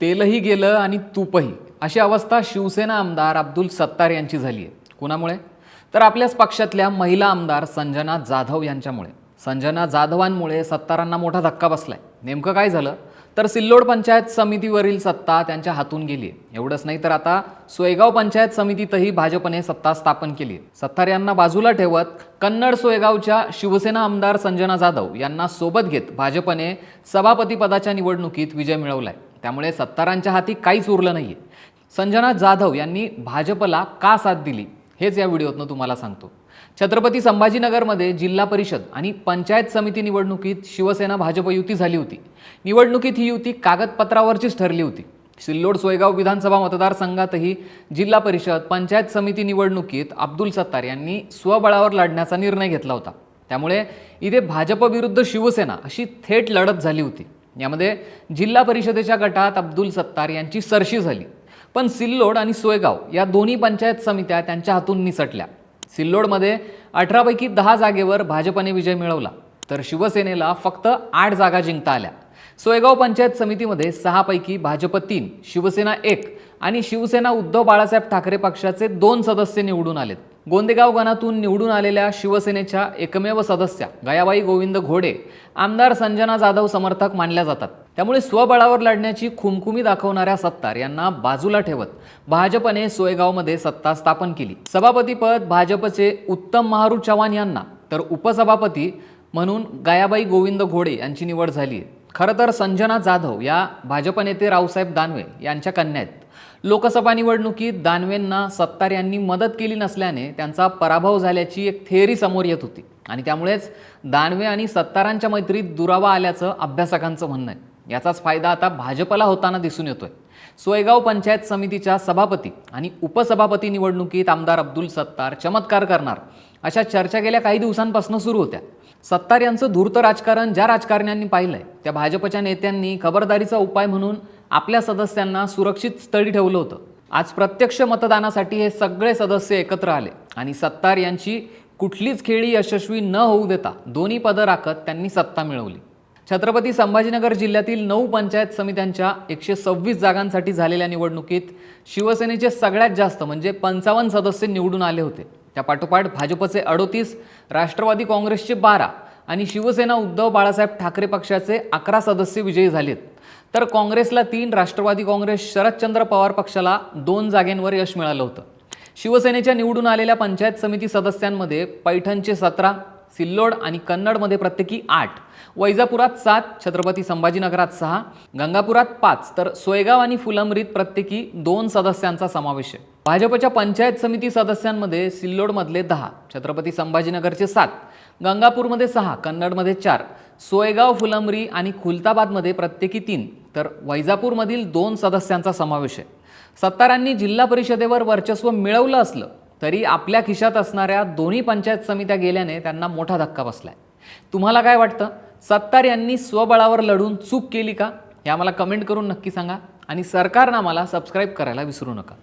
तेलही गेलं आणि तूपही अशी अवस्था शिवसेना आमदार अब्दुल सत्तार यांची झाली आहे. कुणामुळे? तर आपल्याच पक्षातल्या महिला आमदार संजना जाधव यांच्यामुळे. संजना जाधवांमुळे सत्तारांना मोठा धक्का बसलाय. नेमकं काय झालं? तर सिल्लोड पंचायत समितीवरील सत्ता त्यांच्या हातून गेली आहे. एवढंच नाही तर आता सोयगाव पंचायत समितीतही भाजपने सत्ता स्थापन केली आहे. सत्तार यांना बाजूला ठेवत कन्नड सोयगावच्या शिवसेना आमदार संजना जाधव यांना सोबत घेत भाजपने सभापती पदाच्या निवडणुकीत विजय मिळवलाय. त्यामुळे सत्तारांच्या हाती काहीच उरलं नाहीये. संजना जाधव यांनी भाजपला का साथ दिली हेच या व्हिडिओतनं तुम्हाला सांगतो. छत्रपती संभाजीनगरमध्ये जिल्हा परिषद आणि पंचायत समिती निवडणुकीत शिवसेना भाजप युती झाली होती. निवडणुकीत ही युती कागदपत्रावरचीच ठरली होती. सिल्लोड सोयगाव विधानसभा मतदारसंघातही जिल्हा परिषद पंचायत समिती निवडणुकीत अब्दुल सत्तार यांनी स्वबळावर लढण्याचा निर्णय घेतला होता. त्यामुळे इथे भाजप विरुद्ध शिवसेना अशी थेट लढत झाली होती. यामध्ये जिल्हा परिषदेच्या गटात अब्दुल सत्तार यांची सरशी झाली. पण सिल्लोड आणि सोयगाव या दोन्ही पंचायत समित्या त्यांच्या हातून निसटल्या. सिल्लोडमध्ये 18 पैकी 10 जागेवर भाजपने विजय मिळवला, तर शिवसेनेला फक्त 8 जागा जिंकता आल्या. सोयगाव पंचायत समितीमध्ये 6 पैकी भाजप 3, शिवसेना 1 आणि शिवसेना उद्धव बाळासाहेब ठाकरे पक्षाचे 2 सदस्य निवडून आलेत. गोंदेगाव गणातून निवडून आलेल्या शिवसेनेच्या एकमेव सदस्या गयाबाई गोविंद घोडे आमदार संजना जाधव समर्थक मानल्या जातात. त्यामुळे स्वबळावर लढण्याची खुमखुमी दाखवणाऱ्या सत्तार यांना बाजूला ठेवत भाजपने सोयगावमध्ये सत्ता स्थापन केली. सभापतीपद भाजपचे उत्तम महारू चव्हाण यांना, तर उपसभापती म्हणून गयाबाई गोविंद घोडे यांची निवड झाली आहे. खरं तर संजना जाधव या भाजप नेते रावसाहेब दानवे यांच्या कन्या आहेत. लोकसभा निवडणुकीत दानवेंना सत्तार यांनी मदत केली नसल्याने त्यांचा पराभव झाल्याची एक थिअरी समोर येत होती आणि त्यामुळेच दानवे आणि सत्तारांच्या मैत्रीत दुरावा आल्याचं अभ्यासकांचं म्हणणं आहे. याचाच फायदा आता भाजपला होताना दिसून येतोय. सोयगाव पंचायत समितीच्या सभापती आणि उपसभापती निवडणुकीत आमदार अब्दुल सत्तार चमत्कार करणार अशा चर्चा गेल्या काही दिवसांपासून सुरू होत्या. सत्तार यांचं धूर्त राजकारण ज्या राजकारण्यांनी पाहिलंय त्या भाजपच्या नेत्यांनी खबरदारीचा उपाय म्हणून आपल्या सदस्यांना सुरक्षित स्थळी ठेवलं होतं. आज प्रत्यक्ष मतदानासाठी हे सगळे सदस्य एकत्र आले आणि सत्तार यांची कुठलीच खेळी यशस्वी न होऊ देता दोन्ही पदं राखत त्यांनी सत्ता मिळवली. छत्रपती संभाजीनगर जिल्ह्यातील 9 पंचायत समित्यांच्या 126 जागांसाठी झालेल्या निवडणुकीत शिवसेनेचे सगळ्यात जास्त म्हणजे 55 सदस्य निवडून आले होते. त्या पाठोपाठ भाजपचे 38, राष्ट्रवादी काँग्रेसचे 12 आणि शिवसेना उद्धव बाळासाहेब ठाकरे पक्षाचे 11 सदस्य विजयी झालेत. तर काँग्रेसला 3, राष्ट्रवादी काँग्रेस शरदचंद्र पवार पक्षाला 2 जागेंवर यश मिळालं होतं. शिवसेनेच्या निवडून आलेल्या पंचायत समिती सदस्यांमध्ये पैठणचे 17, सिल्लोड आणि कन्नडमध्ये प्रत्येकी 8, वैजापुरात 7, छत्रपती संभाजीनगरात 6, गंगापुरात 5 तर सोयगाव आणि फुलंब्रीत प्रत्येकी 2 सदस्यांचा समावेश आहे. भाजपच्या पंचायत समिती सदस्यांमध्ये सिल्लोडमधले 10, छत्रपती संभाजीनगरचे 7, गंगापूरमध्ये 6, कन्नडमध्ये 4, सोयगाव, फुलंब्री आणि खुलताबादमध्ये प्रत्येकी 3 तर वैजापूरमधील 2 सदस्यांचा समावेश आहे. सत्तारांनी जिल्हा परिषदेवर वर्चस्व मिळवलं असलं तरी आपल्या खिशात असणाऱ्या दोन्ही पंचायत समित्या गेल्याने त्यांना मोठा धक्का बसलाय. तुम्हाला काय वाटतं? सत्तार यांनी स्वबळावर लढून चूक केली का? हे आम्हाला कमेंट करून नक्की सांगा आणि सरकारनं आम्हाला सबस्क्राईब करायला विसरू नका.